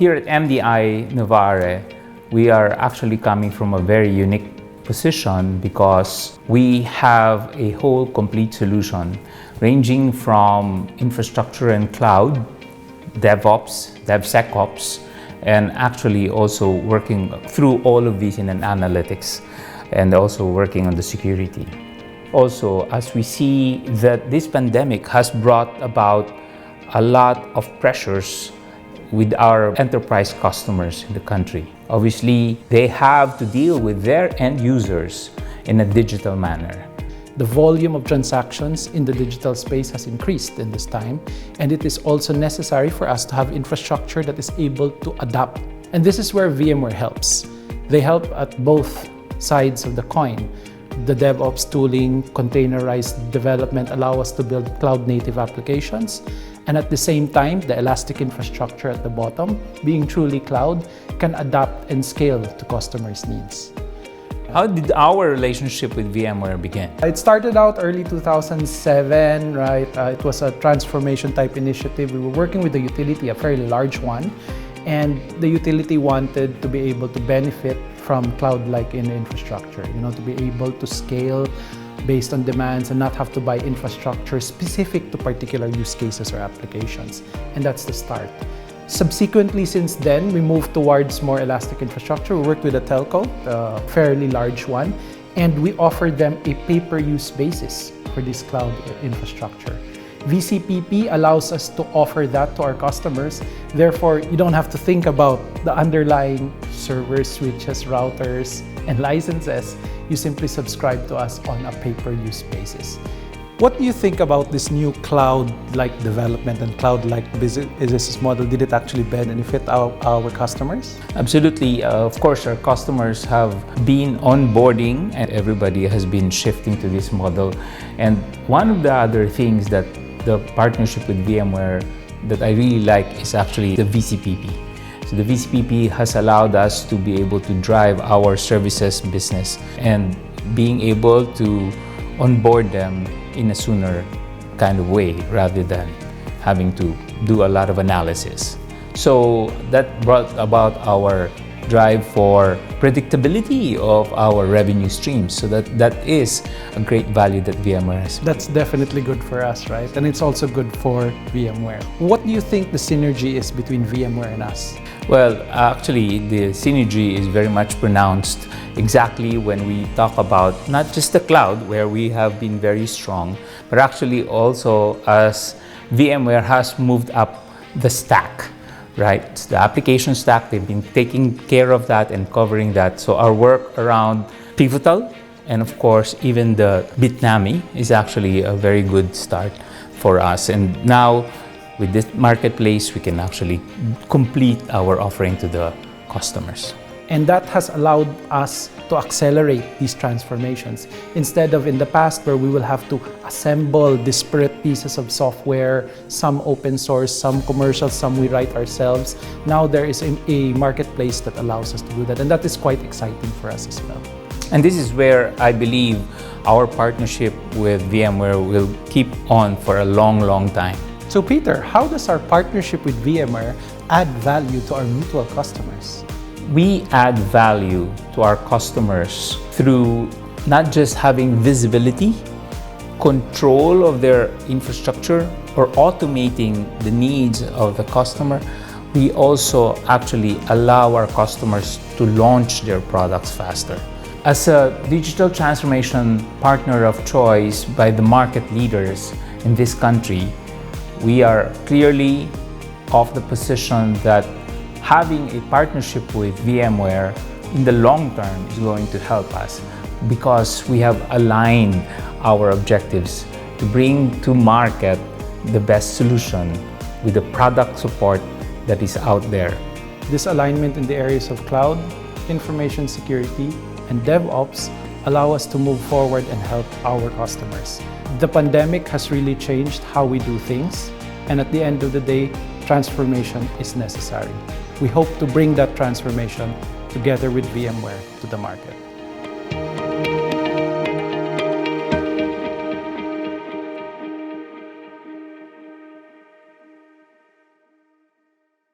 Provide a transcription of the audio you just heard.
here at MDI Novare, we are actually coming from a very unique position because we have a whole complete solution ranging from infrastructure and cloud, DevOps, DevSecOps, and actually also working through all of these in an analytics and also working on the security. Also, as we see that this pandemic has brought about a lot of pressures with our enterprise customers in the country. Obviously, they have to deal with their end users in a digital manner. The volume of transactions in the digital space has increased in this time, and it is also necessary for us to have infrastructure that is able to adapt. And this is where VMware helps. They help at both sides of the coin. The DevOps tooling, containerized development allow us to build cloud-native applications. And at the same time, the elastic infrastructure at the bottom, being truly cloud, can adapt and scale to customers' needs. How did our relationship with VMware begin? It started out early 2007, right? It was a transformation type initiative. We were working with the utility, a fairly large one, and the utility wanted to be able to benefit from cloud-like in infrastructure, to be able to scale based on demands and not have to buy infrastructure specific to particular use cases or applications. And that's the start. Subsequently, since then, we moved towards more elastic infrastructure. We worked with a telco, a fairly large one, and we offered them a pay-per-use basis for this cloud infrastructure. VCPP allows us to offer that to our customers. Therefore, you don't have to think about the underlying servers, switches, routers, and licenses. You simply subscribe to us on a pay-per-use basis. What do you think about this new cloud-like development and cloud-like business model? Did it actually benefit our customers? Absolutely. Of course, our customers have been onboarding and everybody has been shifting to this model. And one of the other things that the partnership with VMware that I really like is actually the VCPP. So the VCPP has allowed us to be able to drive our services business and being able to onboard them in a sooner kind of way rather than having to do a lot of analysis. So that brought about our drive for predictability of our revenue streams. So that is a great value that VMware has. That's definitely good for us, right? And it's also good for VMware. What do you think the synergy is between VMware and us? Well, actually, the synergy is very much pronounced exactly when we talk about not just the cloud, where we have been very strong, but actually also as VMware has moved up the stack, right? The application stack, they've been taking care of that and covering that. So our work around Pivotal and of course even the Bitnami is actually a very good start for us. And now with this marketplace, we can actually complete our offering to the customers. And that has allowed us to accelerate these transformations. Instead of in the past where we will have to assemble disparate pieces of software, some open source, some commercial, some we write ourselves. Now there is a marketplace that allows us to do that. And that is quite exciting for us as well. And this is where I believe our partnership with VMware will keep on for a long, long time. So Peter, how does our partnership with VMware add value to our mutual customers? We add value to our customers through not just having visibility, control of their infrastructure, or automating the needs of the customer. We also actually allow our customers to launch their products faster. As a digital transformation partner of choice by the market leaders in this country, we are clearly of the position that having a partnership with VMware in the long term is going to help us because we have aligned our objectives to bring to market the best solution with the product support that is out there. This alignment in the areas of cloud, information security, and DevOps allow us to move forward and help our customers. The pandemic has really changed how we do things, and at the end of the day, transformation is necessary. We hope to bring that transformation together with VMware to the market.